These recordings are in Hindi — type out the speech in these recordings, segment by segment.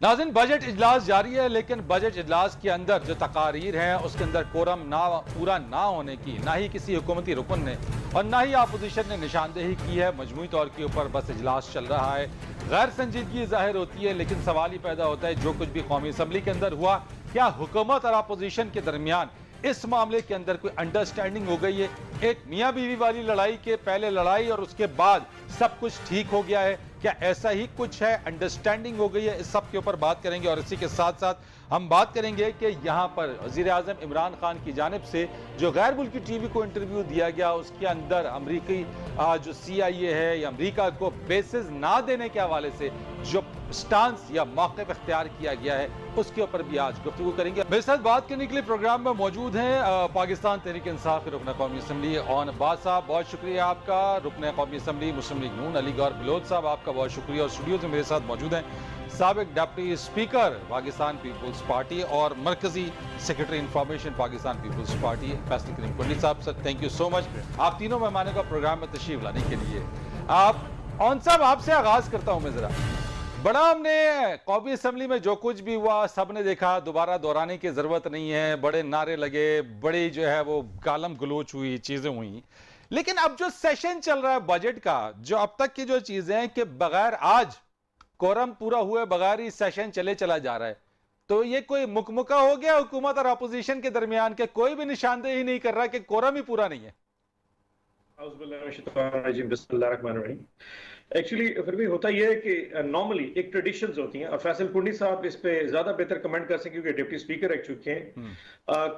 नाज़रीन, बजट इजलास जारी है, लेकिन बजट इजलास के अंदर जो तकारीर हैं उसके अंदर कोरम पूरा ना होने की ना ही किसी हुकूमती रुकन ने और ना ही अपोजिशन ने निशानदेही की है। मजमूई तौर के ऊपर बस इजलास चल रहा है, गैर संजीदगी जाहिर होती है, लेकिन सवाल ही पैदा होता है जो कुछ भी कौमी असम्बली के अंदर हुआ, क्या हुकूमत और अपोजिशन के दरमियान इस मामले के अंदर कोई अंडरस्टैंडिंग हो गई है? एक मियाँ बीवी वाली लड़ाई के पहले लड़ाई और उसके बाद सब कुछ ठीक हो गया है, क्या ऐसा ही कुछ है? अंडरस्टैंडिंग हो गई है? इस सब के ऊपर बात करेंगे और इसी के साथ साथ हम बात करेंगे कि यहां पर वज़ीर-ए-आज़म इमरान खान की जानिब से जो गैर मुल्की टीवी को इंटरव्यू दिया गया, उसके अंदर अमरीकी जो CIA है या अमरीका को बेसिस ना देने के हवाले से जो स्टांस या मौक़िफ़ इख्तियार किया गया है, उसके ऊपर भी आज गुफ्तगू करेंगे। मेरे साथ बात करने के लिए प्रोग्राम में मौजूद हैं पाकिस्तान तहरीक इंसाफ के रुकन कौमी असम्बली ओन अब्बास साहब, बहुत शुक्रिया आपका। रुकन कौमी असम्बली मुस्लिम लीग नून अली गौहर बलोच साहब, आपका बहुत शुक्रिया। और स्टूडियो में मेरे साथ मौजूद हैं साबिक डिप्टी स्पीकर पाकिस्तान पीपल्स पार्टी और मरकजी सेक्रेटरी इंफॉर्मेशन पाकिस्तान पीपल्स पार्टी फैसल करीम कुंडी साहब। Sir, thank you so much आप तीनों मेहमानों का प्रोग्राम में तशरीफ लाने के लिए। आप ऑन साहब, आपसे आगाज करता हूं मैं जरा। बड़ा हमने कौमी असम्बली में जो कुछ भी हुआ सब ने देखा, दोबारा दोहराने की जरूरत नहीं है, बड़े नारे लगे, बड़ी जो है वो गालम गलोच हुई, चीजें हुई। लेकिन अब जो सेशन चल रहा है बजट का, जो अब तक की जो चीजें हैं कि बगैर आज कोरम पूरा हुए बगैर ही सेशन चला जा रहा है, तो ये कोई मुकमुका हो गया हुकूमत और अपोजिशन के दरमियान के? कोई भी निशानदेही नहीं कर रहा कि कोरम ही पूरा नहीं है। एक्चुअली फिर भी होता यह है कि नॉर्मली एक ट्रेडिशंस होती हैं, और फैसल कुंडी साहब इस पे ज्यादा बेहतर कमेंट कर सकें क्योंकि डिप्टी स्पीकर रह चुके हैं।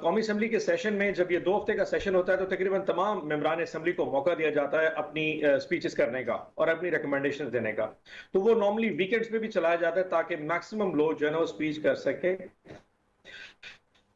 कौमी असम्बली के सेशन में जब ये 2 हफ्ते का सेशन होता है तो तकरीबन तमाम मेंबरान असम्बली को मौका दिया जाता है अपनी स्पीचेस करने का और अपनी रिकमेंडेशन देने का। तो वो नॉर्मली वीकेंड्स में भी चलाया जाता है ताकि मैक्सिमम लोग जो है ना वो स्पीच कर सके।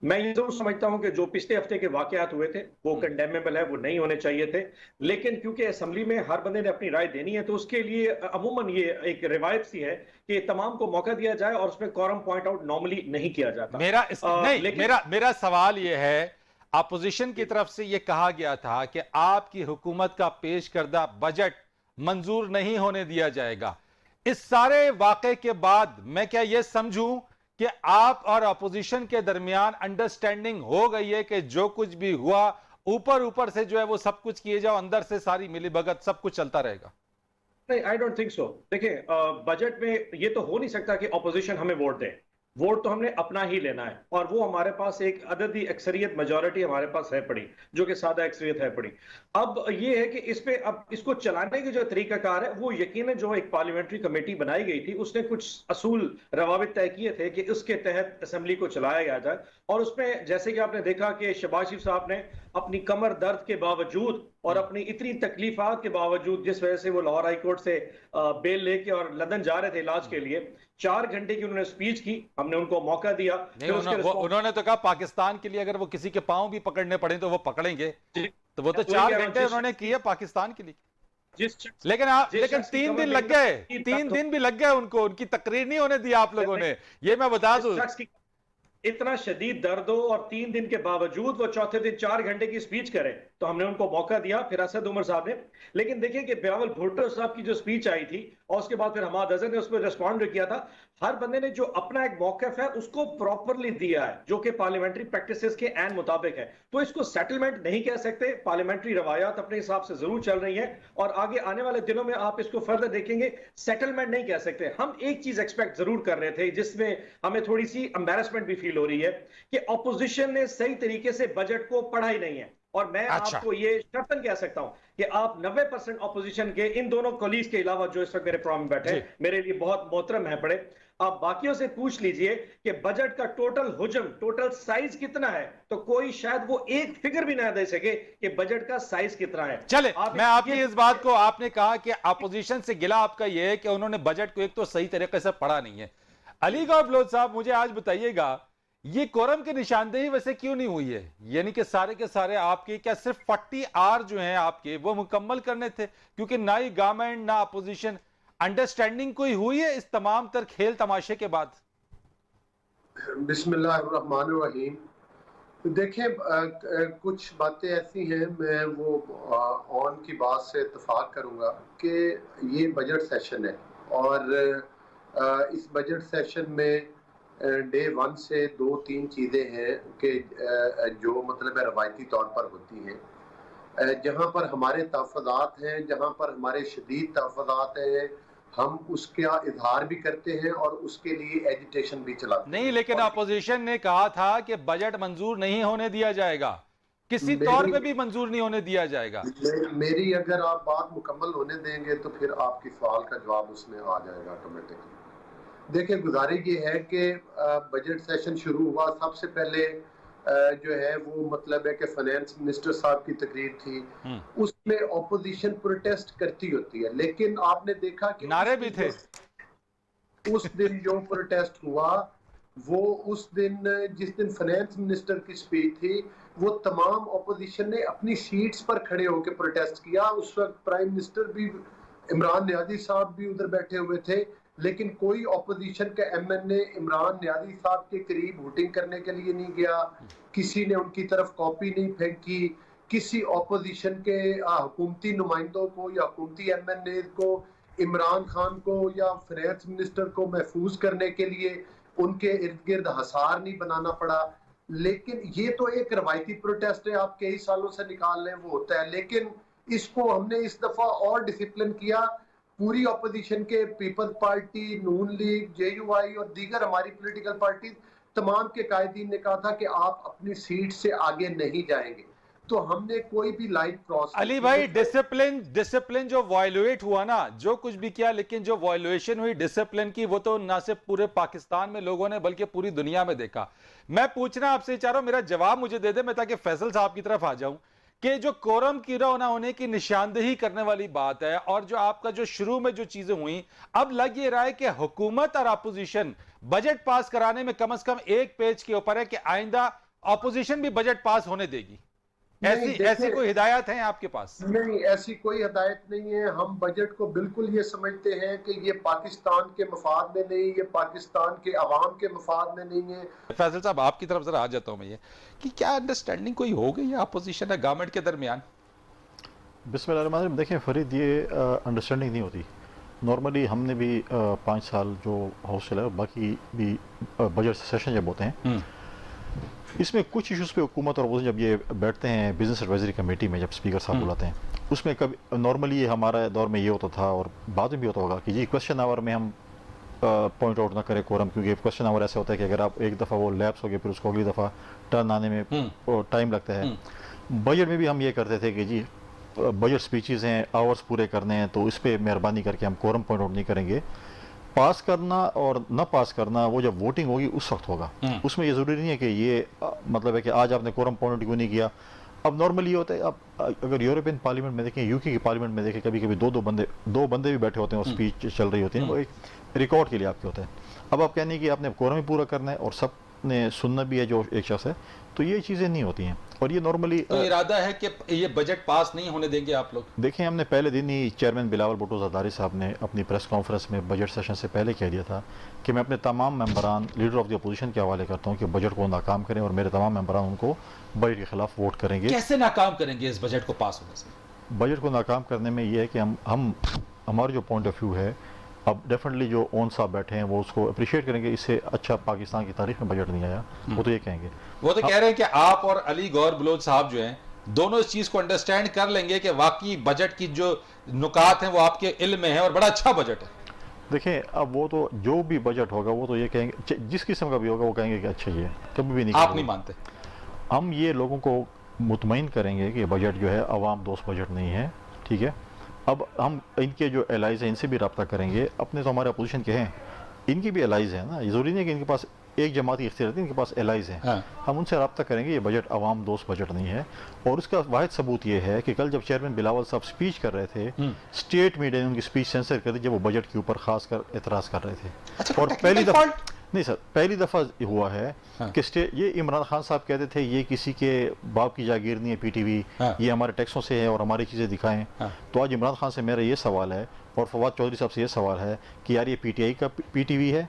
मैं ये जरूर समझता हूं कि जो पिछले हफ्ते के वाकयात हुए थे वो कंडेमेबल है, वो नहीं होने चाहिए थे, लेकिन क्योंकि असेंबली में हर बंदे ने अपनी राय देनी है तो उसके लिए अमूमन ये एक रिवायत सी है कि तमाम को मौका दिया जाए और उसमें कोरम पॉइंट आउट नॉर्मली नहीं किया जाता। मेरा सवाल ये है, अपोजिशन की तरफ से ये कहा गया था कि आपकी हुकूमत का पेश करदा बजट मंजूर नहीं होने दिया जाएगा। इस सारे वाकये के बाद मैं क्या ये समझूं कि आप और अपोजिशन के दरमियान अंडरस्टैंडिंग हो गई है कि जो कुछ भी हुआ ऊपर ऊपर से जो है वो सब कुछ किए जाओ, अंदर से सारी मिलीभगत सब कुछ चलता रहेगा? नहीं, आई डोंट थिंक सो। देखिए, बजट में ये तो हो नहीं सकता कि अपोजिशन हमें वोट दे। वोट तो हमने अपना ही लेना है और वो हमारे पास एक अददी अक्सरियत मेजॉरिटी हमारे पास है पड़ी, जो कि सादा अक्सरियत है पड़ी। अब ये है कि इस पे अब इसको चलाने की जो तरीकाकार है वो यकीनन जो एक पार्लियामेंट्री कमेटी बनाई गई थी उसने कुछ असूल रवाबित तय किए थे कि उसके तहत असेंबली को चलाया गया जाए। और उसमें जैसे कि आपने देखा कि शहबाज शरीफ साहब ने अपनी कमर दर्द के बावजूद और अपनी इतनी तकलीफात के बावजूद, जिस वजह से वो लाहौर हाई कोर्ट से बेल लेके और लंदन जा रहे थे इलाज के लिए, 4 घंटे की उन्होंने स्पीच की, हमने उनको मौका दिया। उन्होंने तो कहा पाकिस्तान के लिए अगर वो किसी के पांव भी पकड़ने पड़े तो वो पकड़ेंगे, तो वो तो 4 घंटे उन्होंने किए पाकिस्तान के लिए। लेकिन 3 दिन लग गए, 3 दिन भी लग गए उनको, उनकी तकरीर नहीं होने दी आप लोगों ने। ये मैं बता दूं, इतना शदीद दर्द हो और 3 दिन के बावजूद वो चौथे दिन 4 घंटे की स्पीच करे तो हमने उनको मौका दिया, फिर असद उमर साहब ने। लेकिन देखिए कि बिलावल भुट्टो साहब की जो स्पीच आई थी और उसके बाद फिर हमाद अजहर ने उस पर रिस्पॉन्ड किया था। हर बंदे ने जो अपना एक मौकफ है उसको प्रॉपरली दिया है, जो कि पार्लियामेंट्री प्रैक्टिसेस के एन मुताबिक है। तो इसको सेटलमेंट नहीं कह सकते, पार्लियामेंट्री रवायात अपने हिसाब से जरूर चल रही है और आगे आने वाले दिनों में आप इसको फर्दर देखेंगे, सेटलमेंट नहीं कह सकते। हम एक चीज एक्सपेक्ट जरूर कर रहे थे जिसमें हमें थोड़ी सी एम्बैरेसमेंट भी फील हो रही है कि ऑपोजिशन ने सही तरीके से बजट को पढ़ा ही नहीं है। और मैं आपको ये शर्तन कह सकता हूं कि आप 90% ऑपोजिशन के इन दोनों कॉलीग्स के अलावा जो इस वक्त मेरे प्रोग्राम में बैठे मेरे लिए बहुत मोहतरम है पड़े, आप बाकियों से पूछ लीजिए कि बजट का टोटल हुजम, टोटल साइज कितना है, तो कोई शायद वो एक फिगर भी ना दे सके कि बजट का साइज कितना है। चले, मैं आपकी इस बात को, आपने कहा कि अपोजिशन से गिला आपका यह है कि उन्होंने बजट को एक तो सही तरीके से पढ़ा नहीं है। अली गौहर बलोच साहब, मुझे आज बताइएगा ये कोरम की निशानदेही वैसे क्यों नहीं हुई है? यानी कि सारे के सारे आपके क्या सिर्फ 40 आर जो हैं आपके वो मुकम्मल करने थे? क्योंकि ना ही गवर्नमेंट ना अपोजिशन, अंडरस्टैंडिंग कोई हुई है इस तमाम तर खेल तमाशे के बाद? बिस्मिल्लाहिर्रहमानिर्रहीम। देखें, कुछ बातें ऐसी हैं, मैं वो ऑन की बात से इत्तफाक करूंगा कि ये बजट सेशन है और इस बजट सेशन में डे 1 से 2-3 चीज़ें हैं कि जो मतलब रवायती तौर पर होती हैं, जहाँ पर हमारे तहफ़्फ़ुज़ात हैं, जहाँ पर हमारे शदीद तहफ़्फ़ुज़ात हैं, हम उसका इजहार भी करते हैं और उसके लिए एजिटेशन भी चलाते हैं। नहीं, लेकिन अपोजिशन ने कहा था कि बजट मंजूर नहीं होने दिया जाएगा, किसी तौर पे भी मंजूर नहीं होने दिया जाएगा। मेरी अगर आप बात मुकम्मल होने देंगे तो फिर आपकी सवाल का जवाब उसमें आ जाएगा ऑटोमेटिकली। देखिए, गुजारिश ये है कि बजट सेशन शुरू हुआ, सबसे पहले जो है वो मतलब है कि फाइनेंस मिनिस्टर साहब की तकरीर थी, उसमें ऑपोजिशन प्रोटेस्ट करती होती है, लेकिन आपने देखा कि नारे भी थे। उस दिन जो प्रोटेस्ट हुआ वो उस दिन जिस दिन फाइनेंस मिनिस्टर की स्पीच थी, वो तमाम ऑपोजिशन ने अपनी सीट्स पर खड़े होकर प्रोटेस्ट किया। उस वक्त प्राइम मिनिस्टर भी इमरान नियाज़ी साहब भी उधर बैठे हुए थे, लेकिन कोई ऑपोजिशन का एमएनए इमरान नियाज़ी साहब के करीब वोटिंग करने के लिए नहीं गया, किसी ने उनकी तरफ कॉपी नहीं फेंकी, किसी ऑपोजिशन के हुकूमती नुमाइंदों को या हुकूमती एमएनए को, इमरान खान को या फाइनेंस मिनिस्टर को महफूज करने के लिए उनके इर्द गिर्द हसार नहीं बनाना पड़ा। लेकिन ये तो एक रवायती प्रोटेस्ट है, आप कई सालों से निकाल लें वो होता है, लेकिन इसको हमने इस दफा और डिसिप्लिन किया। पूरी ऑपोजिशन के पीपल्स पार्टी, नून लीग, जेयूआई और दीगर हमारी पॉलिटिकल पार्टी, तमाम के कायदीन ने कहा था कि आप अपनी सीट से आगे नहीं जाएंगे, तो हमने कोई भी लाइन क्रॉस। अली भाई, डिसिप्लिन जो वायलेट हुआ ना, जो कुछ भी किया, लेकिन जो वायलेशन हुई डिसिप्लिन की, वो तो ना सिर्फ पूरे पाकिस्तान में लोगों ने बल्कि पूरी दुनिया में देखा। मैं पूछना आपसे चाह रहा हूं, मेरा जवाब मुझे दे दे, मैं ताकि फैसल साहब की तरफ आ जाऊं, कि जो कोरम की ना होने की निशानदेही करने वाली बात है, और जो आपका जो शुरू में जो चीजें हुई, अब लग ये रहा है कि हुकूमत और अपोजिशन बजट पास कराने में कम से कम एक पेज के ऊपर है कि आइंदा अपोजिशन भी बजट पास होने देगी। ऐसी कोई हिदायत है आपके पास? नहीं, ऐसी कोई हिदायत नहीं है। हम बजट को बिल्कुल ये समझते हैं कि ये पाकिस्तान के मफाद में नहीं, ये पाकिस्तान के अवाम के मफाद में नहीं है। फैसल साहब, आपकी तरफ जरा आ जाता हूं मैं, ये कि क्या अंडरस्टैंडिंग कोई हो गई है अपोजिशन और गवर्नमेंट के दरमियान? बिस्मिल्लाह, देखें फरीद, ये अंडरस्टैंडिंग नहीं होती। नॉर्मली हमने भी 5 साल जो हाउस चला है, बाकी भी बजट सेशन जब होते हैं, इसमें कुछ इश्यूज़ पे हुकूमत और अपोजिशन जब ये बैठते हैं बिजनेस एडवाइजरी कमेटी में, जब स्पीकर साहब बुलाते हैं, उसमें कभी नॉर्मली हमारा दौर में ये होता था और बाद में भी होता होगा कि जी क्वेश्चन आवर में हम पॉइंट आउट ना करें कोरम, क्योंकि क्वेश्चन आवर ऐसा होता है कि अगर आप एक दफ़ा वो लैप्स हो गए फिर उसको अगली दफ़ा टर्न आने में टाइम लगता है। बजट में भी हम ये करते थे कि जी बजट स्पीचेज़ हैं, आवर्स पूरे करने हैं, तो इस पर मेहरबानी करके हम कोरम पॉइंट आउट नहीं करेंगे। पास करना और न पास करना वो जब वोटिंग होगी उस वक्त होगा। उसमें ये ज़रूरी नहीं है कि ये मतलब है कि आज आपने कोरम पॉइंट क्यों नहीं किया। अब नॉर्मली ये होता है, अब अगर यूरोपियन पार्लियामेंट में देखें, यूके की पार्लियामेंट में देखें, कभी कभी दो बंदे भी बैठे होते हैं और स्पीच चल रही होती है, वो एक रिकॉर्ड के लिए आपके होता है। अब आप कहने की आपने कोरम ही पूरा करना है और सब ने सुनना भी है जो एक शख्स है, तो ये चीज़ें नहीं होती हैं। और ये नॉर्मली तो इरादा है कि ये बजट पास नहीं होने देंगे आप लोग? देखें, हमने पहले दिन ही चेयरमैन बिलावल भुट्टो ज़रदारी साहब ने अपनी प्रेस कॉन्फ्रेंस में बजट सेशन से पहले कह दिया था कि मैं अपने तमाम मेंबरान लीडर ऑफ द अपोजिशन के हवाले करता हूं कि बजट को नाकाम करें और मेरे तमाम मेंबरान उनको बजट के खिलाफ वोट करेंगे। कैसे नाकाम करेंगे इस बजट को पास होने से? बजट को नाकाम करने में यह है कि हम हमारा जो पॉइंट ऑफ व्यू है, अब डेफिनेटली जो ओन साहब बैठे हैं वो उसको अप्रिशिएट करेंगे। इससे अच्छा पाकिस्तान की तारीख में बजट नहीं आया, वो तो ये कहेंगे। वो तो कह रहे हैं कि आप और अली गौर बलोच साहब जो हैं, दोनों इस चीज को अंडरस्टैंड कर लेंगे कि वाकई बजट की जो नुकात हैं वो आपके इल्म में है और बड़ा अच्छा बजट है। देखें, अब वो तो जो भी बजट होगा वो तो ये कहेंगे, जिस किस्म का भी होगा वो कहेंगे कि अच्छा ये कभी भी नहीं। आप नहीं मानते? हम ये लोगों को मुतमईन करेंगे कि बजट जो है अवाम दोस्त बजट नहीं है, ठीक है। अब हम इनके जो एलाइज हैं इनसे भी रब्ता करेंगे। अपने तो हमारे अपोजिशन के हैं, इनकी भी एलाइज हैं ना, ज़रूरी नहीं है कि इनके पास एक जमात की इख्तियार है, इनके पास एलाइज हैं। हाँ। हम उनसे रब्ता करेंगे, ये बजट अवाम दोस्त बजट नहीं है। और उसका वाहिद सबूत ये है कि कल जब चेयरमैन बिलावल साहब स्पीच कर रहे थे, स्टेट मीडिया ने उनकी स्पीच सेंसर कर दी जब वो बजट के ऊपर खास कर एतराज़ कर रहे थे। अच्छा, और पहली दफ़ा नहीं सर, पहली दफ़ा हुआ है कि ये इमरान खान साहब कहते थे ये किसी के बाप की जागीर नहीं है पीटीवी, ये हमारे टैक्सों से है और हमारी चीज़ें दिखाएं। तो आज इमरान खान से मेरा ये सवाल है और फवाद चौधरी साहब से ये सवाल है कि यार ये पीटीआई का पीटीवी है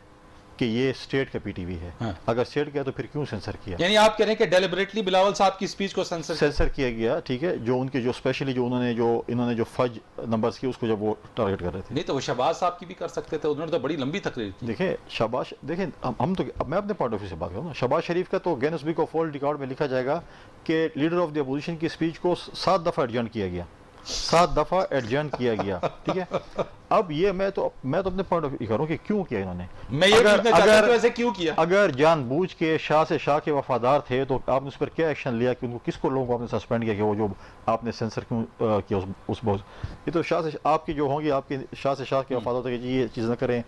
कि ये स्टेट का पीटीवी है। हाँ। अगर स्टेट का है तो फिर क्यों सेंसर किया? यानी आप कह रहे हैं कि डेलिबरेटली बिलावल साहब की स्पीच को सेंसर किया गया, ठीक है, जो उनके जो स्पेशली जो इन्होंने जो फज नंबर्स किए उसको जब वो टारगेट कर रहे थे। नहीं तो वो शहबाज साहब की भी कर सकते थे, उन्होंने तो बड़ी लंबी तकरीर की। देखिए शहबाज, देखिए हम तो, अब मैं अपने पॉइंट ऑफ व्यू से बात करूँ ना, शहबाज शरीफ का तो Guinness book of world record में लिखा जाएगा कि लीडर ऑफ द अपोजिशन की स्पीच को 7 दफ़ा एडजर्न किया गया, 7 दफ़ा एडजर्न किया गया, ठीक है। अब ये मैं तो अपने पॉइंट ऑफ व्यू करूँ कि क्यों किया इन्होंने। मैं ये पूछना चाहता हूं कि वैसे क्यों किया? अगर जानबूझ के शाह से शाह के वफादार थे तो आपने उस पर क्या एक्शन लिया कि उनको किसको लोगों को आपने सस्पेंड किया कि वो जो आपने सेंसर क्यों किया उस बहुत, ये तो शाह से आपकी जो होंगी आपकी शाह से शाह के वफादार थे कि जी ये चीज़ ना करें,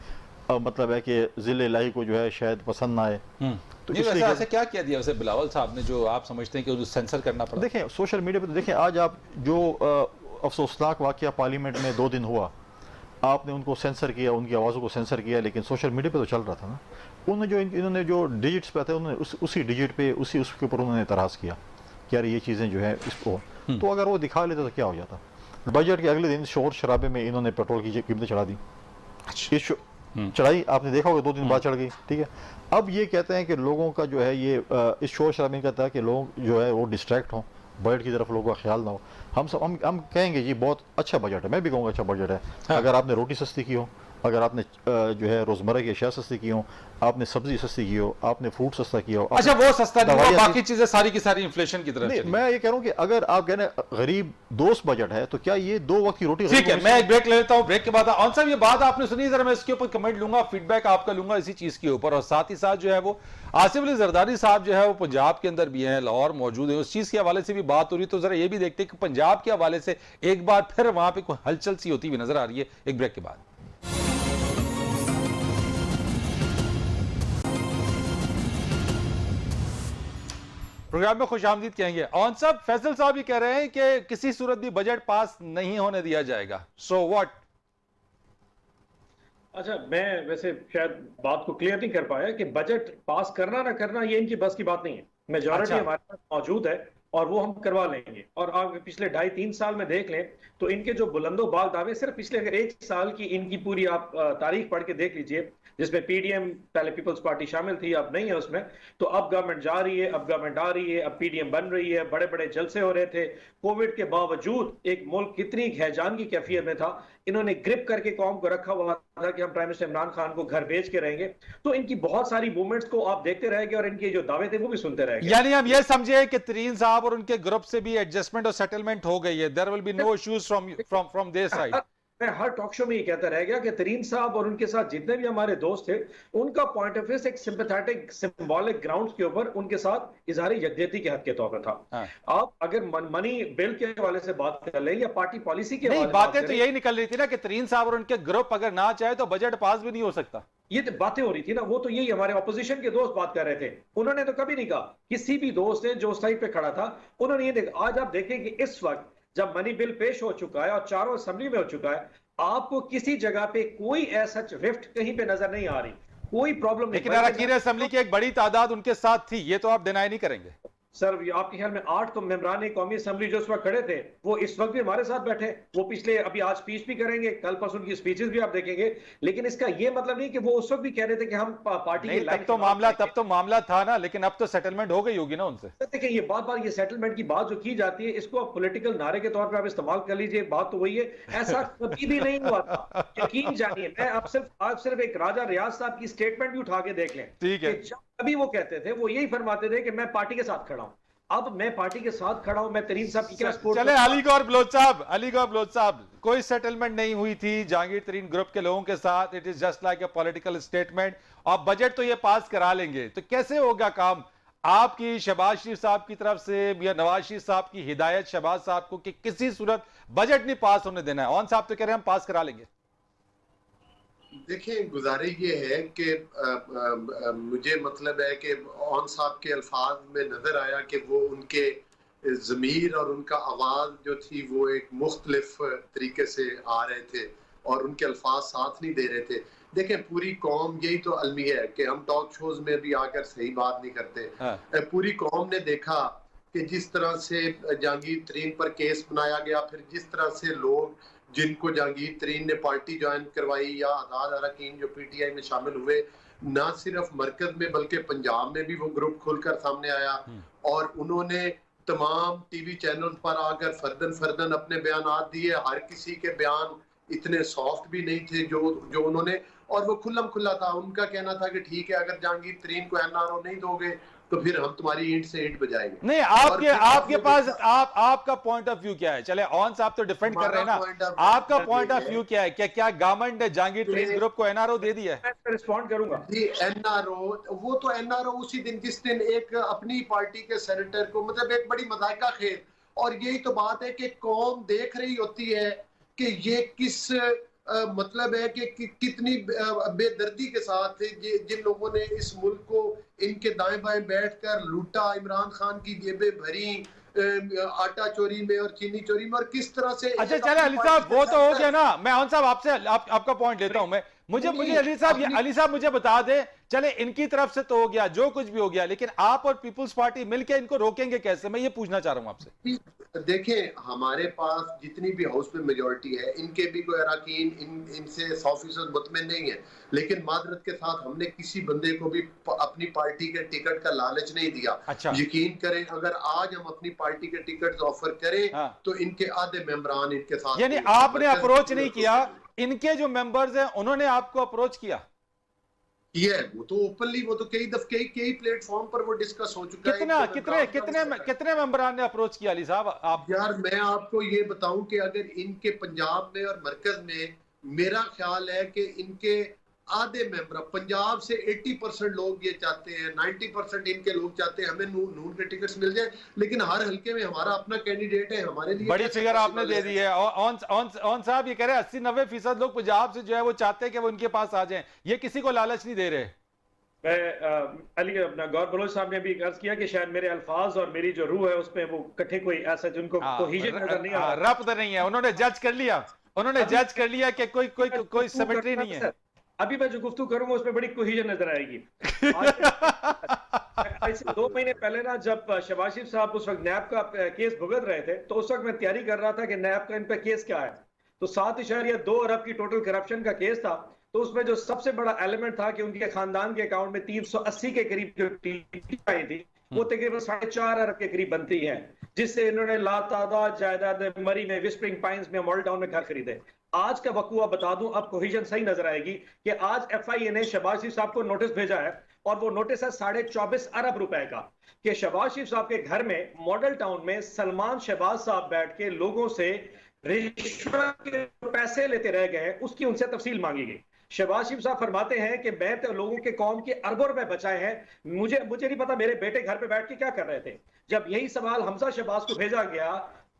मतलब है कि ज़िले इलाही को जो है शायद पसंद ना आए। तो वैसे ऐसे क्या किया दिया वैसे बिलावल साहब ने जो आप समझते हैं कि वो सेंसर करना पड़ा? देखें सोशल मीडिया पे तो देखें, आज आप जो अफसोसनाक वाक़या पार्लियामेंट में 2 दिन हुआ, आपने उनको सेंसर किया, उनकी आवाज़ों को सेंसर किया, लेकिन सोशल मीडिया पे तो चल रहा था ना। इन्होंने जो डिजिट्स पे थे उन्होंने उसी डिजिट पे उसके ऊपर उन्होंने एतराज़ किया कि यार ये चीज़ें जो है इसको, तो अगर वो दिखा लेते तो क्या हो जाता। बजट के अगले दिन शोर शराबे में इन्होंने पेट्रोल की कीमतें चढ़ा दी, चढ़ाई आपने देखा होगा 2 दिन बाद चढ़ गई, ठीक है। अब ये कहते हैं कि लोगों का जो है ये इस शोर शराबे में कहता है कि लोग जो है वो डिस्ट्रैक्ट हों, बजट की तरफ लोगों का ख्याल ना हो। हम कहेंगे जी बहुत अच्छा बजट है, मैं भी कहूँगा अच्छा बजट है। हाँ। अगर आपने रोटी सस्ती की हो, अगर आपने जो है रोजमर्रा की अशिया सस्ती की हो, आपने सब्जी सस्ती की हो, आपने फ्रूट सस्ता किया हो, अच्छा वो सस्ता नहीं हुआ, बाकी चीजें सारी की सारी इन्फ्लेशन की तरफ। मैं ये कह रहा हूँ कि अगर आप कहने गरीब दोस्त बजट है तो क्या ये 2 वक्त की रोटी? ठीक है, मैं एक ब्रेक ले लेता हूँ, ब्रेक के बाद ऑन साहब ये बात आपने सुनी, जरा मैं इसके ऊपर कमेंट लूंगा, फीडबैक आपका लूंगा इसी चीज के ऊपर, और साथ ही साथ जो है वो आसिफ अली जरदारी साहब जो है वो पंजाब के अंदर भी हैं, लाहौर मौजूद है, उस चीज के हवाले से भी बात हो रही है, तो जरा ये भी देखते हैं कि पंजाब के हवाले से एक बार फिर वहां पे कोई हलचल सी होती हुई नजर आ रही है। एक ब्रेक के बाद प्रोग्राम में खुशामदीद कहेंगे। ऑन साहब फैसल साहब ये कह रहे हैं कि किसी सूरत भी बजट पास नहीं होने दिया जाएगा, सो व्हाट? अच्छा, मैं वैसे शायद बात को क्लियर नहीं कर पाया कि बजट पास करना ना करना ये इनकी बस की बात नहीं है। मेजॉरिटी हमारे पास मौजूद है और वो हम करवा लेंगे। और आप पिछले 2.5-3 साल में देख लें तो इनके जो बुलंदो बाग दावे, सिर्फ पिछले अगर 1 साल की इनकी पूरी आप तारीख पढ़ के देख लीजिए, जिसमें पीडीएम पहले पीपल्स पार्टी शामिल थी, अब नहीं है उसमें, तो अब गवर्नमेंट जा रही है, अब गवर्नमेंट आ रही है, अब पीडीएम बन रही है, बड़े बड़े जलसे हो रहे थे। कोविड के बावजूद एक मुल्क कितनी हैजान की कैफियत में था, इन्होंने ग्रिप करके कौम को रखा हुआ था कि हम प्राइम मिनिस्टर इमरान खान को घर भेज के रहेंगे। तो इनकी बहुत सारी मूवमेंट्स को आप देखते रहेंगे और इनके जो दावे थे वो भी सुनते रहेंगे। यानी हम ये समझे कि तरीन साहब और उनके ग्रुप से भी एडजस्टमेंट और सेटलमेंट हो गई है, there will be no issues from their side. मैं हर टॉक शो में ये कहता रह गया कि तरीन साहब और उनके साथ जितने भी हमारे दोस्त थे, उनका पॉइंट ऑफ व्यू एक सिंपैथेटिक सिंबॉलिक ग्राउंड के ऊपर उनके साथ इजहार यकजहती के हद के तौर पर था। हाँ। आप अगर मनी बिल के हवाले से बात कर लें या पार्टी पॉलिसी के हवाले से बातें तो यही निकल रही थी ना कि तरीन साहब और उनके ग्रुप अगर ना चाहे तो बजट पास भी नहीं हो सकता। ये तो बातें हो रही थी ना, वो तो यही हमारे ऑपोजिशन के दोस्त बात कर रहे थे। उन्होंने तो कभी नहीं कहा, किसी भी दोस्त ने जो साइड पे खड़ा था उन्होंने ये देखा। आज आप देखें कि इस वक्त जब मनी बिल पेश हो चुका है और चारों असेंबली में हो चुका है, आपको किसी जगह पे कोई ऐसा रिफ्ट कहीं पे नजर नहीं आ रही, कोई प्रॉब्लम नहीं। लेकिन अरकान असेंबली की एक बड़ी तादाद उनके साथ थी, ये तो आप डिनाई नहीं करेंगे। सर आपके ख्याल में 8 तो मेंबरान कौमी असेंबली जो इस वक्त खड़े थे वो इस वक्त भी हमारे साथ बैठे, वो पिछले अभी आज स्पीच भी करेंगे, कल परसों की स्पीचेस भी आप देखेंगे। लेकिन इसका ये मतलब नहीं कि वो उस वक्त भी कह रहे थे कि हम पार्टी की लाइन। तब तो मामला था ना, लेकिन अब तो सेटलमेंट हो गई होगी ना उनसे। देखिए ये बार ये सेटलमेंट की बात जो की जाती है, इसको आप पॉलिटिकल नारे के तौर पर आप इस्तेमाल कर लीजिए, बात तो वही है। ऐसा कभी भी नहीं हुआ था, यकीन जानिए। मैं आप सिर्फ एक राजा रियाज साहब की स्टेटमेंट भी उठा के देख लें, ठीक है। अभी वो कहते थे, वो यही फरमाते थे कि मैं पार्टी के साथ खड़ा हूं। अब मैं पार्टी के साथ खड़ा हूं, मैं तरीन साहब की क्या सपोर्ट। चले अलीगौर बलोच साहब, कोई सेटलमेंट नहीं हुई थी जहांगीर तरीन ग्रुप के लोगों के साथ, it is just like a political statement, और बजट तो ये पास करा लेंगे। तो कैसे होगा काम आपकी शहबाज शरीफ साहब की तरफ से या नवाज शरीफ साहब की हिदायत शहबाज साहब को कि किसी सूरत बजट नहीं पास होने देना है? ऑन साहब तो कह रहे हैं हम पास करा लेंगे। देखिए गुजारिश ये है कि मुझे मतलब है कि ऑन साहब के अल्फाज में नजर आया कि वो उनके ज़मीर और उनका आवाज़ जो थी वो एक मुख्तलिफ तरीके से आ रहे थे और उनके अल्फाज साथ नहीं दे रहे थे। देखें पूरी कौम, यही तो अलमिया है कि हम टॉक शोज में भी आकर सही बात नहीं करते। हाँ। पूरी कौम ने देखा कि जिस तरह से जहांगीर तरीन पर केस बनाया गया, फिर जिस तरह से लोग जिनको जहांगीर तरीन ने पार्टी ज्वाइन करवाई या आज़ाद अरकान जो पीटीआई में शामिल हुए, ना सिर्फ मरकज में बल्कि पंजाब में भी वो ग्रुप खुलकर सामने आया और उन्होंने तमाम टीवी चैनल पर आकर फर्दन फर्दन अपने बयान दिए। हर किसी के बयान इतने सॉफ्ट भी नहीं थे जो उन्होंने, और वो खुल्लम खुल्ला था। उनका कहना था कि ठीक है, अगर जहांगीर तरीन को एनआरओ नहीं दोगे तो फिर हम तुम्हारी ईंट से ईंट बजाएंगे। नहीं, आपके पास आपका पॉइंट ऑफ व्यू क्या है? चले ऑन साहब तो डिफेंड कर रहे हैं ना, आपका पॉइंट ऑफ व्यू क्या है? क्या गवर्नमेंट ने जहांगीर तरीन ग्रुप को एनआरओ दे दिया है? मैं रिस्पॉन्ड करूंगा जी। एनआरओ, वो तो एनआरओ उसी दिन जिस दिन एक अपनी पार्टी के सेनेटर को, मतलब एक बड़ी मजाका खेल। और यही तो बात है कि कौम देख रही होती है कि ये किस मतलब है कि कितनी बेदर्दी के साथ जिन लोगों ने इस मुल्क को इनके दाएं बाएं बैठकर लूटा, इमरान खान की जेबें भरी आटा चोरी में और चीनी चोरी में, और किस तरह से। अच्छा चले अली साहब, वो तो हो गया ना। मैं ऑन साहब आपसे आपका पॉइंट लेता हूं। मैं मुझे अली साहब मुझे बता दे, चले इनकी तरफ से तो हो गया, जो कुछ भी हो गया, लेकिन आप और पीपुल्स पार्टी मिलकर इनको रोकेंगे कैसे? मैं ये पूछना चाह रहा हूं आपसे। देखें, हमारे पास जितनी भी हाउस में मेजॉरिटी है, इनके भी कोई अरकान इनसे 100% मुतमिन नहीं है, लेकिन मादरत के साथ हमने किसी बंदे को भी अपनी पार्टी के टिकट का लालच नहीं दिया। अच्छा। यकीन करें, अगर आज हम अपनी पार्टी के टिकट ऑफर करें तो इनके आधे मेंबरान इनके साथ, यानी आपने अप्रोच नहीं किया, इनके जो मेंबर्स हैं उन्होंने आपको अप्रोच किया? ये वो तो ओपनली, वो तो कई प्लेटफॉर्म पर वो डिस्कस हो चुका है। कितने मेंबरान ने अप्रोच किया अली साहब? आप यार, मैं आपको ये बताऊं कि अगर इनके पंजाब में और मरकज में, मेरा ख्याल है कि इनके आधे मेंबर, पंजाब से 80% लोग ये चाहते हैं, 90% इनके लोग चाहते हैं हमें नून के टिकट्स मिल जाए, लेकिन हर हल्के में हमारा अपना कैंडिडेट है। हमारे लिए बड़ी फिगर आपने दे दी है। ऑन साहब ये कह रहे हैं 80-90% लोग पंजाब से जो है वो चाहते हैं कि वो उनके पास आ जाएं, ये किसी को लालच नहीं दे रहे। अली अपना गौर बलोच साहब ने भी अर्ज किया कि शायद मेरे अल्फाज और मेरी जो रूह है उसमें वो इकट्ठे कोई ऐसा जिनको कोहेजन नजर नहीं आ रहा, रब्त नहीं है। उन्होंने जज कर लिया कि कोई सिमेट्री नहीं है। अभी मैं जो गुफ्तगू करूंगा उसमें बड़ी कोहेजन नजर आएगी। ऐसे 2 महीने पहले ना, जब शहबाज शरीफ साहब उस वक्त नैब का केस भुगत रहे थे, तो उस वक्त मैं तैयारी कर रहा था कि नैब का इन पे केस क्या है। तो 7.2 अरब की टोटल करप्शन का केस था। तो उसमें जो सबसे बड़ा एलिमेंट था कि उनके खानदान के अकाउंट में 380 के करीब जो आई थी, वो तकरीबन 4.5 अरब के करीब बनती है, जिससे इन्होंने लातादाद जायदाद मरी में, विस्परिंग पाइन्स में, मॉडल टाउन में घर खरीदे। आज का वकूआ बता दूं, अब कोहेजन सही नजर आएगी कि आज FIA ने शहबाज शरीफ साहब को नोटिस भेजा है, और वो नोटिस है 24.5 अरब रुपए का, कि शहबाज शरीफ साहब के घर में मॉडल टाउन में सलमान शहबाज साहब बैठ के लोगों से रिश्वत के पैसे लेते रह गए, उसकी उनसे तफसील मांगी गई। शहबाज शरीफ साहब फरमाते हैं कि मैं तो लोगों के कौम के अरबों रुपए बचाए हैं, मुझे नहीं पता मेरे बेटे घर पे बैठ के क्या कर रहे थे। जब यही सवाल हमजा शहबाज को भेजा गया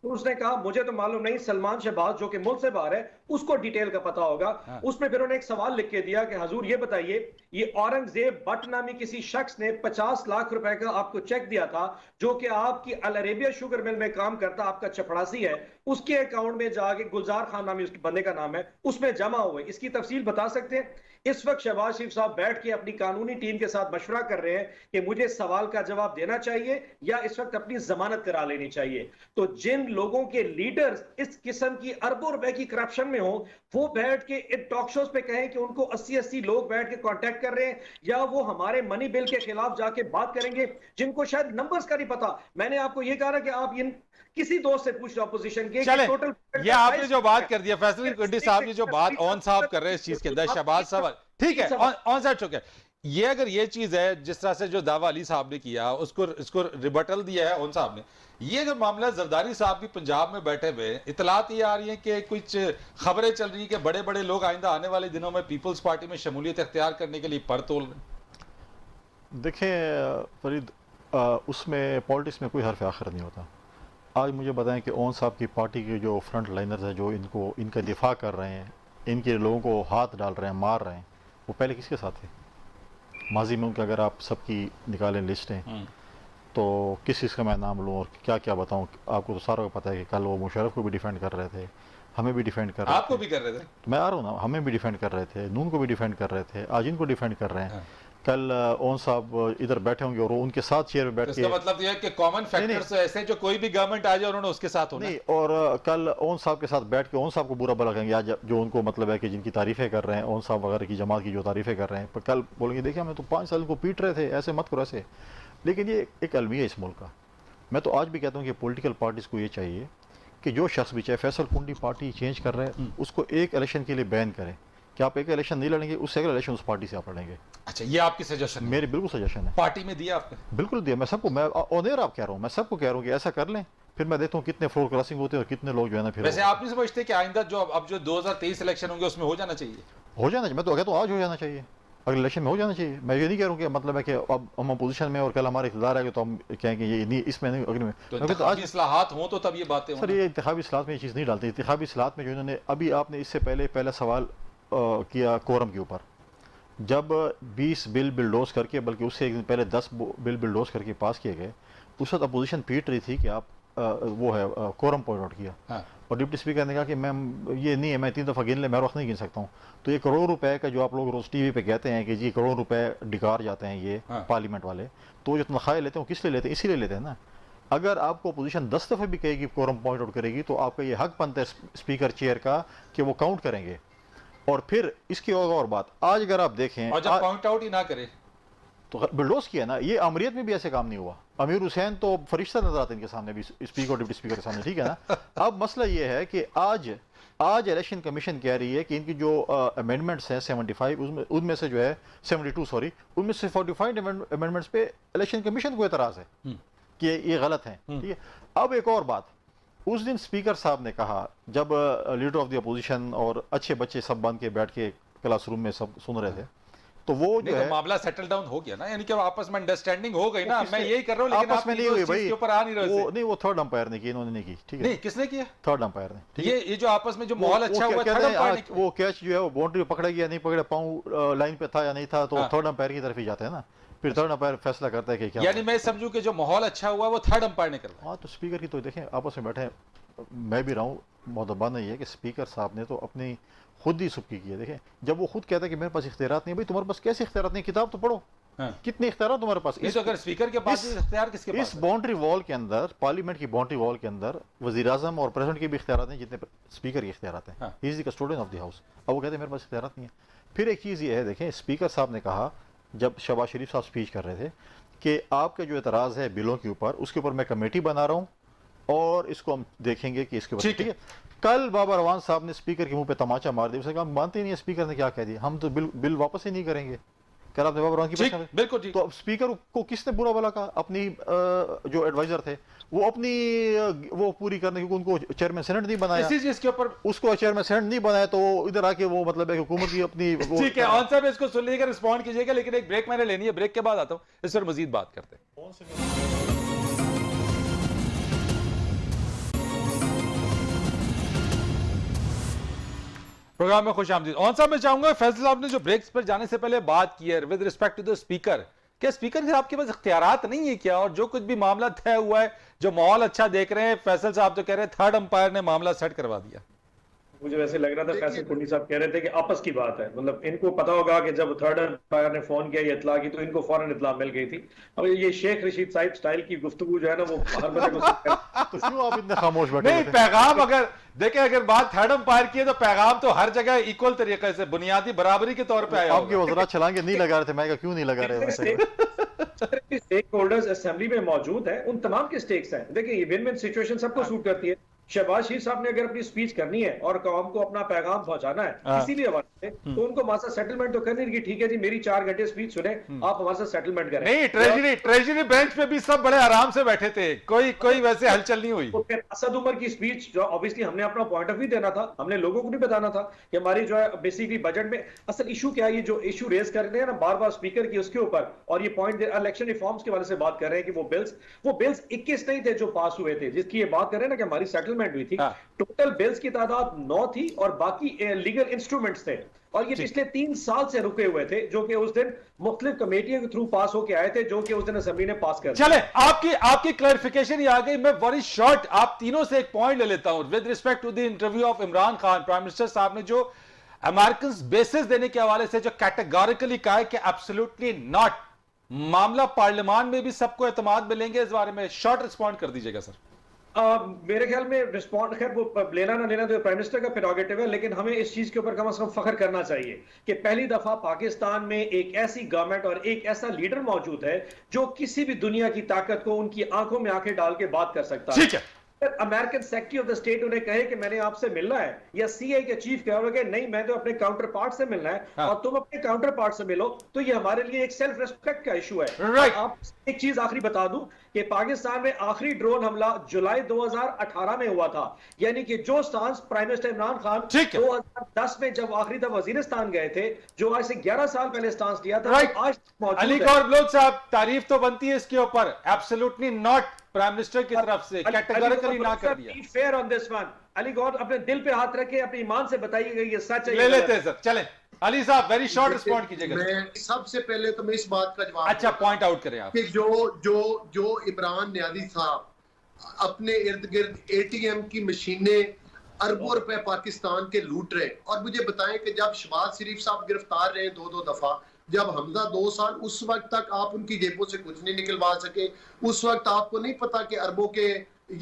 तो उसने कहा मुझे तो मालूम नहीं, सलमान शहबाज जो कि मुल्क से बाहर है उसको डिटेल का पता होगा। उसमें फिर उन्होंने एक सवाल लिख के दिया कि हजूर ये बताइए, ये औरंगजेब भट्ट नामी किसी शख्स ने 50 लाख रुपए का आपको चेक दिया था, जो कि आपकी अल अरेबिया शुगर मिल में काम करता आपका चपड़ासी है, उसके अकाउंट में जाके गुलजार खान नामी उसके बंदे का नाम है, उसमें जमा हुए, इसकी तफसील बता सकते हैं? इस वक्त शहबाज शरीफ साहब बैठ के अपनी कानूनी टीम के साथ मशवरा कर रहे हैं कि मुझे सवाल का जवाब देना चाहिए या इस वक्त अपनी जमानत करा लेनी चाहिए। तो जिन लोगों के लीडर्स इस किस्म की अरबों रुपए की करप्शन में हो, वो बैठ के इन टॉक शोज पे कहें कि उनको 80-80 लोग बैठ के कांटेक्ट कर रहे हैं, या वो हमारे मनी बिल के खिलाफ जाके बात करेंगे जिनको शायद नंबर्स का नहीं पता। मैंने आपको ये कहा कि आप इन किसी दोस्त से पूछ लो अपोजिशन के, टोटल ये आपने जो बात कर दिया फैसल कुंडी साहब ने जो बात ऑन साहब कर रहे हैं इस चीज के अंदर, शहबाज साहब ठीक है ऑन साहब चुके, ये अगर ये चीज है जिस तरह से जो दावा अली साहब ने किया उसको रिबटल दिया है ऑन साहब ने, ये अगर मामला जरदारी साहब भी पंजाब में बैठे हुए, इतलात ये आ रही है कि कुछ खबरें चल रही है कि बड़े बड़े लोग आइंदा आने वाले दिनों में पीपल्स पार्टी में शमूलियत इख्तियार करने के लिए पर तोल रहे। देखें फरीद, उसमें पॉलिटिक्स में कोई हर्फ आखिर नहीं होता। आज मुझे बताएं कि ओन साहब की पार्टी के जो फ्रंट लाइनर्स हैं, जो इनका दिफा कर रहे हैं, इनके लोगों को हाथ डाल रहे हैं, मार रहे हैं, वो पहले किसके साथ थे? माजी में उनके अगर आप सबकी निकालें लिस्टें तो किस चीज़ का मैं नाम लूँ और क्या क्या बताऊँ? आपको तो सारा को पता है कि कल वो मुशर्रफ को भी डिफेंड कर रहे थे, हमें भी डिफेंड कर रहे थे, आपको भी कर रहे थे, मैं आ रहा हूँ ना, हमें भी डिफेंड कर रहे थे, नून को भी डिफेंड कर रहे थे, आज इनको डिफेंड कर रहे हैं। कल ओन साहब इधर बैठे होंगे और वो उनके साथ चेयर पे बैठ तो के इसका मतलब यह है कि कॉमन फैक्टर्स तो ऐसे हैं जो कोई भी गवर्नमेंट आ जाए उन्होंने उसके साथ होना है। नहीं, और कल ओन साहब के साथ बैठ के ओन साहब को बुरा भला कहेंगे, आज जो उनको मतलब है कि जिनकी तारीफें कर रहे हैं, ओन साहब वगैरह की जमात की जो तारीफें कर रहे हैं, पर कल बोलेंगे देखिए हमें तो 5 साल को पीट रहे थे, ऐसे मत करो ऐसे। लेकिन ये एक अलमिया इस मुल्क का। मैं तो आज भी कहता हूँ कि पॉलिटिकल पार्टीज़ को ये चाहिए कि जो शख्स भी, चाहे फैसल कुंडी पार्टी चेंज कर रहे हैं, उसको एक इलेक्शन के लिए बैन करें कि आप एक इलेक्शन नहीं लड़ेंगे, उससे अगला इलेक्शन उस पार्टी से आप लड़ेंगे। अच्छा, ये आपकी सजेशन है? मेरी बिल्कुल सजेशन है। पार्टी में दिया आपने? बिल्कुल दिया, मैं सबको, मैं ऑनेर आप कह रहा हूँ, मैं सबको कह रहा हूँ कि ऐसा कर लें, फिर मैं देखता हूँ कितने फ्लोर क्रॉसिंग होते हैं और कितने लोग जो है ना फिर। वैसे आप नहीं समझते कि आइंदा जो अब जो 2023 इलेक्शन होंगे उसमें हो जाना चाहिए? हो जाना चाहिए, मैं तो कहता हूँ आज हो जाना चाहिए, अगले इलेक्शन में हो जाना चाहिए। मैं ये नहीं कह रहा हूँ कि मतलब है कि अब हम अपोजिशन में और कल हमारे इख्तियार आएगा तो हम कहेंगे ये नहीं, इसमें नहीं, अगले में। तो आज इस्लाहात हो तो तब ये बातें सर ये इंतखाबी इस्लाहात में ये चीज़ नहीं डालती। इंतखाबी इस्लाहात में जो इन्होंने अभी, आपने इससे पहला सवाल किया कोरम के ऊपर, जब 20 बिल बिलडोज करके, बल्कि उससे एक दिन पहले 10 बिल बिलडोज करके पास किए गए, उस वक्त अपोजिशन पीट रही थी कि आप वो है कोरम पॉइंट आउट किया। हाँ। और डिप्टी स्पीकर ने कहा कि मैम ये नहीं है, मैं 3 दफ़ा गिन ले, मैं वक्त नहीं गिन सकता हूँ। तो ये करोड़ रुपए का जो आप लोग रोज़ टीवी पे कहते हैं कि जी करोड़ रुपए डिकार जाते हैं ये पार्लियामेंट वाले, तो जो तनख्वाहें लेते हैं किस लिए लेते हैं? इसीलिए लेते हैं ना। अगर आपको अपोजिशन 10 दफ़े भी कहेगी कोरम पॉइंट आउट करेगी तो आपका ये हक बनता है स्पीकर चेयर का कि वो काउंट करेंगे। और फिर इसकी और बात, आज अगर आप देखें, और जब पॉइंट आउट ही ना करे तो बिल्डोज किया ना, ये अमरीत में भी ऐसे काम नहीं हुआ। अमीर हुसैन तो फरिश्ता नजर आते हैं इनके सामने भी, स्पीकर डिप्टी स्पीकर के सामने, ठीक है ना। अब मसला ये है कि आज इलेक्शन कमीशन कह रही है कि इनकी जो अमेंडमेंट्स हैं 75, उनमें से जो है 72 सॉरी, उनमें से 45 अमेंडमेंट्स पे इलेक्शन कमीशन को एतराज़ है कि ये गलत हैं, ठीक है। अब एक और बात, उस दिन स्पीकर साहब ने कहा, जब लीडर ऑफ द अपोजिशन और अच्छे बच्चे सब बन के बैठ के क्लासरूम में सब सुन रहे थे, तो वो जो है, तो मामला सेटल डाउन हो गया ना, यानी कि आपस में अंडरस्टैंडिंग हो गई ना। मैं यही कर रहा हूं, लेकिन आपस में नहीं हुई भाई, के ऊपर आ नहीं रहे। वो नहीं, वो थर्ड अंपायर ने की, इन्होंने नहीं की, ठीक है। नहीं, किसने किया? थर्ड अंपायर ने, ठीक है। ये जो आपस में जो माहौल अच्छा हुआ, थर्ड अंपायर ने, वो कैच जो है वो बाउंड्री पकड़ा गया नहीं पकड़ा, पांव लाइन पे था या नहीं था, तो थर्ड अंपायर की तरफ ही जाते हैं ना। फिर थर्ड अंपायर फैसला करता है कि क्या, यानी मैं समझूं कि जो माहौल अच्छा हुआ वो थर्ड अंपायर ने करवाया। हाँ, तो स्पीकर की तो देखें आपस में बैठे, मैं भी रहा हूँ, मोहतबान ये है कि स्पीकर साहब ने तो अपनी खुद ही सुबकी की है। देखें, जब वो खुद कहता है कि मेरे पास इख्तियारात नहीं, भाई तुम्हारे पास कैसे इख्तियारात नहीं? किताब तो पढ़ो, कितने इख्तियार तुम्हारे पास? तो अगर स्पीकर के पास इख्तियार, किसके पास? इस बाउंड्री वॉल के अंदर, पार्लियामेंट की बाउंड्री वॉल के अंदर वज़ीर आज़म और प्रेसिडेंट के भी इख्तियार हैं जितने स्पीकर के इख्तियार हैं। He is the custodian of the house. अब वो कहते हैं मेरे पास इख्तियार नहीं है। फिर एक चीज़ ये है, देखें, स्पीकर साहब ने कहा जब शहबाज शरीफ साहब स्पीच कर रहे थे कि आपका जो एतराज़ है बिलों के ऊपर, उसके ऊपर मैं कमेटी बना रहा हूँ और इसको हम देखेंगे कि इसके ऊपर, ठीक है। कल बाबर अवान साहब ने स्पीकर के मुंह पे तमाचा मार दिया, उसने कहा मानते ही नहीं है स्पीकर ने क्या कह दिया, हम तो बिल वापस ही नहीं करेंगे। कल आपने बाबर अवान की बात, बिल्कुल ठीक। तो अब स्पीकर को किसने बुरा भला कहा? अपनी जो एडवाइजर थे वो अपनी वो पूरी करने, क्योंकि उनको चेयरमैन सेनेट नहीं बनाया, इसी चीज के ऊपर उसको चेयरमैन सेनेट नहीं बनाया, तो इधर आके वो मतलब है कि हुकूमत की अपनी ठीक है। ऑन साहब इसको सुन लीजिएगा, रिस्पॉन्ड कीजिएगा, लेकिन एक ब्रेक मैंने लेनी है, ब्रेक के बाद आता हूँ, इस पर मजीद बात करते हैं। प्रोग्राम में खुश आमदीद। ऑन साहब मैं चाहूंगा, फैसल साहब ने जो ब्रेक्स पर जाने से पहले बात की है with respect to the speaker, क्या स्पीकर से आपके पास इख्तियारात नहीं है क्या? और जो कुछ भी मामला तय हुआ है, जो माहौल अच्छा देख रहे हैं, फैसल साहब तो कह रहे हैं थर्ड अंपायर ने मामला सेट करवा दिया। मुझे वैसे लग रहा था फैसल कुंडी साहब कह रहे थे कि आपस की बात है, मतलब इनको पता होगा कि जब थर्ड अंपायर ने फोन किया, ये इतला की, तो इनको फौरन इतला मिल गई थी। अब ये शेख रशीद साहिब स्टाइल की गुफ्तगू जो है ना, वो हर बंदे को तो क्यों आप इतने खामोश बैठे? नहीं, पैगाम अगर देखें, अगर बात थर्ड अंपायर की है तो पैगाम तो हर जगह इक्वल तरीके से बुनियादी बराबरी के तौर पे आया। आपके वज़रा चलाएंगे नहीं लगा रहे थे, मैं क्यों नहीं लगा रहे? स्टेक होल्डर्स असेंबली में मौजूद हैं, उन तमाम के स्टेक्स हैं। देखिए, ये विन विन सिचुएशन सबको सूट करती है। शहबाज शरीफ साहब ने अगर अपनी स्पीच करनी है और कौम को अपना पैगाम पहुंचाना है इसीलिए हवाले से, तो उनको हमारे साथ सेटलमेंट तो करनी है। ठीक है जी, मेरी 4 घंटे स्पीच सुने, आप हमारे साथ सेटलमेंट करें। नहीं, ट्रेजरी बेंच पे भी सब बड़े आराम से बैठे थे, कोई वैसे हलचल नहीं हुई। असद उमर की स्पीच, जो ऑब्वियसली हमने अपना पॉइंट ऑफ व्यू देना था, हमने लोगों को नहीं बताना था कि हमारी जो है बेसिकली बजट में असल इशू क्या है। ये जो इशू रेज कर रहे हैं ना बार बार स्पीकर की, उसके ऊपर, और ये पॉइंट इलेक्शन रिफॉर्म्स के वाले से बात कर रहे हैं कि वो बिल्स 21 नहीं थे जो पास हुए थे, जिसकी ये बात कर रहे हैं ना कि हमारी सेटलमेंट हुई थी। टोटल बिल्स की तादाद 9 थी और बाकी लीगल इंस्ट्रूमेंट्स थे, और ये पिछले 3 साल से रुके हुए थे, जो कि उस दिन मुख्तलिफ कमेटियों के थ्रू पास होके आए थे, जो कि उस दिन असेंबली ने पास कर। चले, आपकी क्लैरिफिकेशन ही आ गई। मैं वेरी शॉर्ट आप तीनों से एक पॉइंट ले लेता हूं with respect to the interview of Imran Khan. Prime minister साहब ने जो अमेरिकन बेसिस देने के हवाले से जो कैटेगोरिकली कहा है कि एब्सोल्युटली नॉट, मामला पार्लियामान में भी सबको एतमाद मिलेंगे, इस बारे में शॉर्ट रिस्पॉन्ड कर दीजिएगा सर। मेरे ख्याल में रिस्पॉन्ड, खैर वो लेना ना लेना तो प्राइम मिनिस्टर का प्रेरोगेटिव है, लेकिन हमें इस चीज के ऊपर कम से कम फख्र करना चाहिए कि पहली दफा पाकिस्तान में एक ऐसी गवर्नमेंट और एक ऐसा लीडर मौजूद है जो किसी भी दुनिया की ताकत को उनकी आंखों में आंखें डाल के बात कर सकता है। ठीक है, American secretary of the state उन्हें कहे कि मैंने आपसे मिलना है, या सीआई के चीफ कहोगे नहीं मैं तो अपने काउंटर पार्ट से मिलना है, हाँ। और तुम अपने काउंटर पार्ट से मिलो, तो ये हमारे लिए एक सेल्फ रेस्पेक्ट का इशू है। Right. आप एक चीज आखिरी बता दूं कि पाकिस्तान में आखिरी ड्रोन हमला जुलाई 2018 में हुआ था, यानी कि जो stance prime minister Imran Khan ठीक है। 2010 में जब आखिरी दफा वजीरिस्तान गए थे, जो आज से 11 साल पहले स्टांस लिया था, Right. आज मौजूद अली है। गौर बलोच साहब, तारीफ तो बनती है इसके ऊपर, एब्सोल्युटली नॉट प्राइम मिनिस्टर की तरफ से कैटेगोरिकली ना कर दिया। Fair on this one. Ali Gohar अपने दिल पे हाथ रखे, अपनी ईमान से बताइएगा ये सच है। ले लेते हैं सर, चलें अली साहब वेरी शॉर्ट रिस्पॉन्ड कीजिएगा। मैं सबसे पहले तो मैं इस बात का जवाब अच्छा पॉइंट आउट करें आप कि जो इमरान न्यादी साहब अपने इर्द गिर्द एटीएम की मशीनें अरबों रुपए पाकिस्तान के लूट रहे, और मुझे बताएं कि जब शहबाज शरीफ साहब गिरफ्तार रहे 2-2 दफा, जब हमजा 2 साल, उस वक्त तक आप उनकी जेबों से कुछ नहीं निकलवा सके। उस वक्त आपको नहीं पता कि अरबों के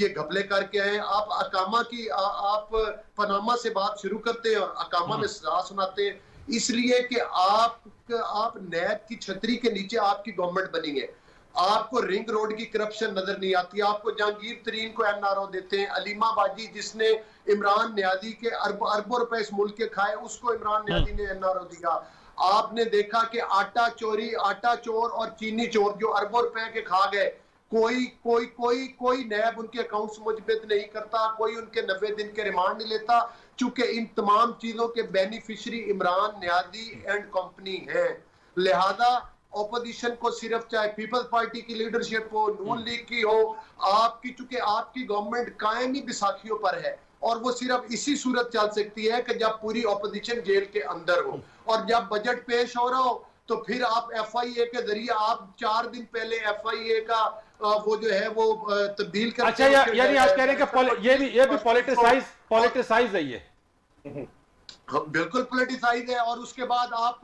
ये घपले करके आए। आप अकामा की आप पनामा से बात शुरू करते हैं और अकामा में सजा सुनाते हैं, इसलिए कि आप नैब की छतरी के नीचे आपकी गवर्नमेंट बनी है। आपको रिंग रोड की करप्शन नजर नहीं आती, आपको जहांगीर तरीन को एनआरओ देते हैं, अलीमा बाजी जिसने इमरान न्यादी के अरबों रुपए इस मुल्क के खाए, उसको इमरान न्यादी ने एनआरओ दिया। आपने देखा कि आटा चोर और चीनी चोर जो अरबों रुपए के खा गए, कोई नैब उनके अकाउंट्स मुजब्बत नहीं करता, कोई उनके 90 दिन के रिमांड नहीं लेता, चूंकि इन तमाम चीजों के बेनिफिशियरी इमरान न्यादी एंड कंपनी है। लिहाजा ऑपोजिशन को सिर्फ चाहे पीपल्स पार्टी की लीडरशिप हो, नून लीग की हो, चूंकि आपकी गवर्नमेंट कायम ही बैसाखियों पर है, और वो सिर्फ इसी सूरत चल सकती है कि जब पूरी ऑपोजिशन जेल के अंदर हो, और जब बजट पेश हो रहा हो तो फिर आप एफआईए के जरिए, आप 4 दिन पहले एफआईए का वो जो है वो तब्दील कर। अच्छा यानी आप कह रहे हैं कि ये भी पॉलिटिसाइज है ये? बिल्कुल पॉलिटिसाइज है। और उसके बाद आप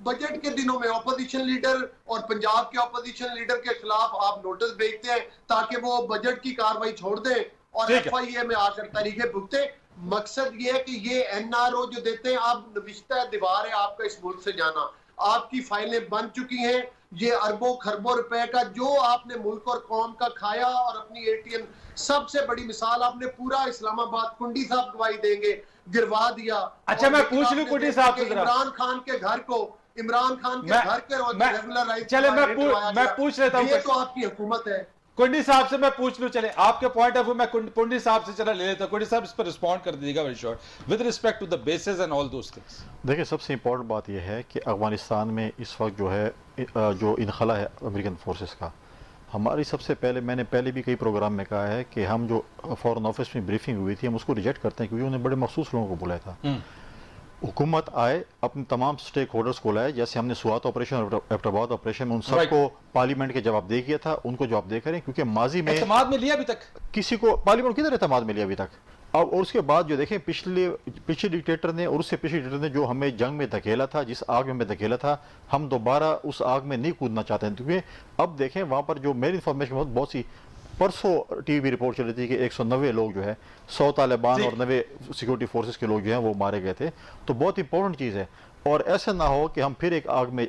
बजट के दिनों में ऑपोजिशन लीडर और पंजाब के ऑपोजिशन लीडर के खिलाफ आप नोटिस भेजते हैं ताकि वो बजट की कार्रवाई छोड़ दें और एफआईए में आकर तरीके भुगते। मकसद ये है कि ये एनआरओ जो देते हैं, आप नविश्ता दीवार है आपका इस मुल्क से जाना, आपकी फाइलें बन चुकी हैं, ये अरबों खरबों रुपए का जो आपने मुल्क और कौम का खाया, और अपनी एटीएम सबसे बड़ी मिसाल आपने पूरा इस्लामाबाद, कुंडी साहब गवाही देंगे, गिरवा दिया। अच्छा मैं पूछ लूं कुंडी साहब से, इमरान खान के घर को, इमरान खान के घर के रेगुलराइज, चले मैं पूछ लेता हूं, ये तो आपकी हुकूमत है। कुंडी साहब से मैं पूछ लूं, चले आपके पॉइंट ऑफ व्यू मैं कुंडी साहब से चला ले लेता हूं। कुंडी साहब इस पर रिस्पॉन्ड कर दीजिएगा very short with respect to the basis and all those things. देखिए सबसे इंपॉर्टेंट बात यह है कि अफगानिस्तान में इस वक्त जो है जो इनखला है अमेरिकन फोर्सेस का, हमारी सबसे पहले, मैंने पहले भी कई प्रोग्राम में कहा है कि हम जो फॉरेन ऑफिस में ब्रीफिंग हुई थी हम उसको रिजेक्ट करते हैं, क्योंकि उन्होंने बड़े मखसूस लोगों को बुलाया था। हुकूमत आए, अपने तमाम स्टेक होल्डर्स को लाए, जैसे हमने स्वात ऑपरेशन और एबटाबाद ऑपरेशन में उन सबको पार्लियामेंट के जवाब दे किया था, उनको जवाब दे करें, क्योंकि माजी में एतमाद में लिया अभी तक किसी को पार्लियामेंट किधर एतमाद में लिया अभी तक। और उसके बाद जो देखें पिछले डिक्टेटर ने और उससे पिछले डिक्टेटर ने जो हमें जंग में धकेला था, जिस आग में हमें धकेला था, हम दोबारा उस आग में नहीं कूदना चाहते हैं। क्योंकि अब देखें वहाँ पर जो मेरी इन्फॉर्मेशन बहुत सी परसों टीवी रिपोर्ट चली थी कि 190 लोग जो है 100 तालिबान और 90 सिक्योरिटी फोर्सेस के लोग जो हैं वो मारे गए थे। तो बहुत इंपॉर्टेंट चीज़ है, और ऐसा ना हो कि हम फिर एक आग में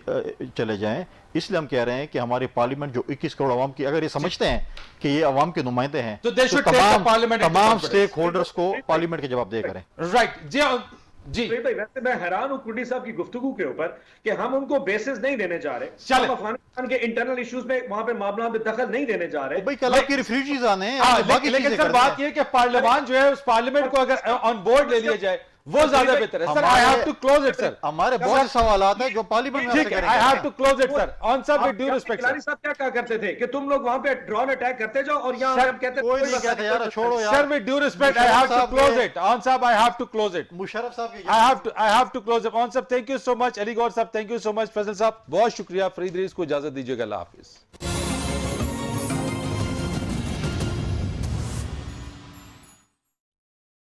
चले जाएं। इसलिए हम कह रहे हैं कि हमारी पार्लियामेंट जो 21 करोड़ आवाम की, अगर ये समझते हैं कि ये आवाम के नुमाइंदे हैं तो तमाम स्टेक होल्डर्स को पार्लियामेंट के जवाब दे करें। राइट जी भाई, वैसे मैं हैरान हूं कुंडी साहब की गुफ्तगू के ऊपर कि हम उनको बेसिस नहीं देने जा रहे, हम अफगानिस्तान के इंटरनल इश्यूज में वहां पे मामला में दखल नहीं देने जा रहे। भाई कल आपके रिफ्यूजीज आने हैं, लेकिन सर बात ये कि पार्लियामान जो है उस पार्लियामेंट को अगर ऑन बोर्ड ले लिया जाए वो ज्यादा बेहतर है। Sir I have to close it sir, हमारे बहुत से सवाल हैं जो पार्लियामेंट में ठीक है, I have to close it sir on सब विद ड्यू रिस्पेक्ट। गिलानी साहब क्या कहा करते थे कि तुम लोग वहां पे ड्रोन अटैक करते जाओ और यहां हम कहते कोई नहीं कहते यार, छोड़ो यार। Sir with due respect I have to close it on सब, I have to close it. Musharraf साहब की I have to close it on सब। Thank you so much Ali Gohar साहब, thank you so much Faisal साहब, बहुत शुक्रिया। फरीद रीस को इजाजत दीजिएगा, अल्लाह हाफिज।